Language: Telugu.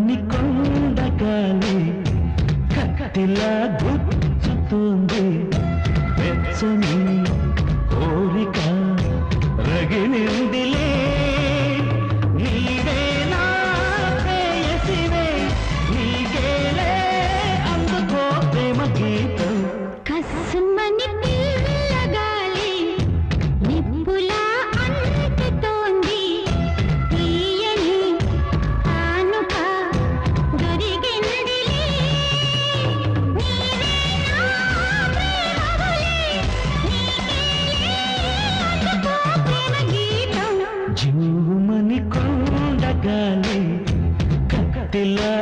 కస్సుమని కొండగాలి కత్తిలా గుచ్చుతుంది వెచ్చని కోరిక రగిలిందిలే నీవే నా ప్రేయసివే నీకేలే అందుకో ప్రేమ గీతం కస్సుమని పిల్లగాలి నిప్పులా అంటుతోంది తీయని కానుక దొరికిందిలే నీవే నా ప్రేమవలే నీకేలే అందుకో ప్రేమ గీతం జూమని కొండగాలి కత్తిలా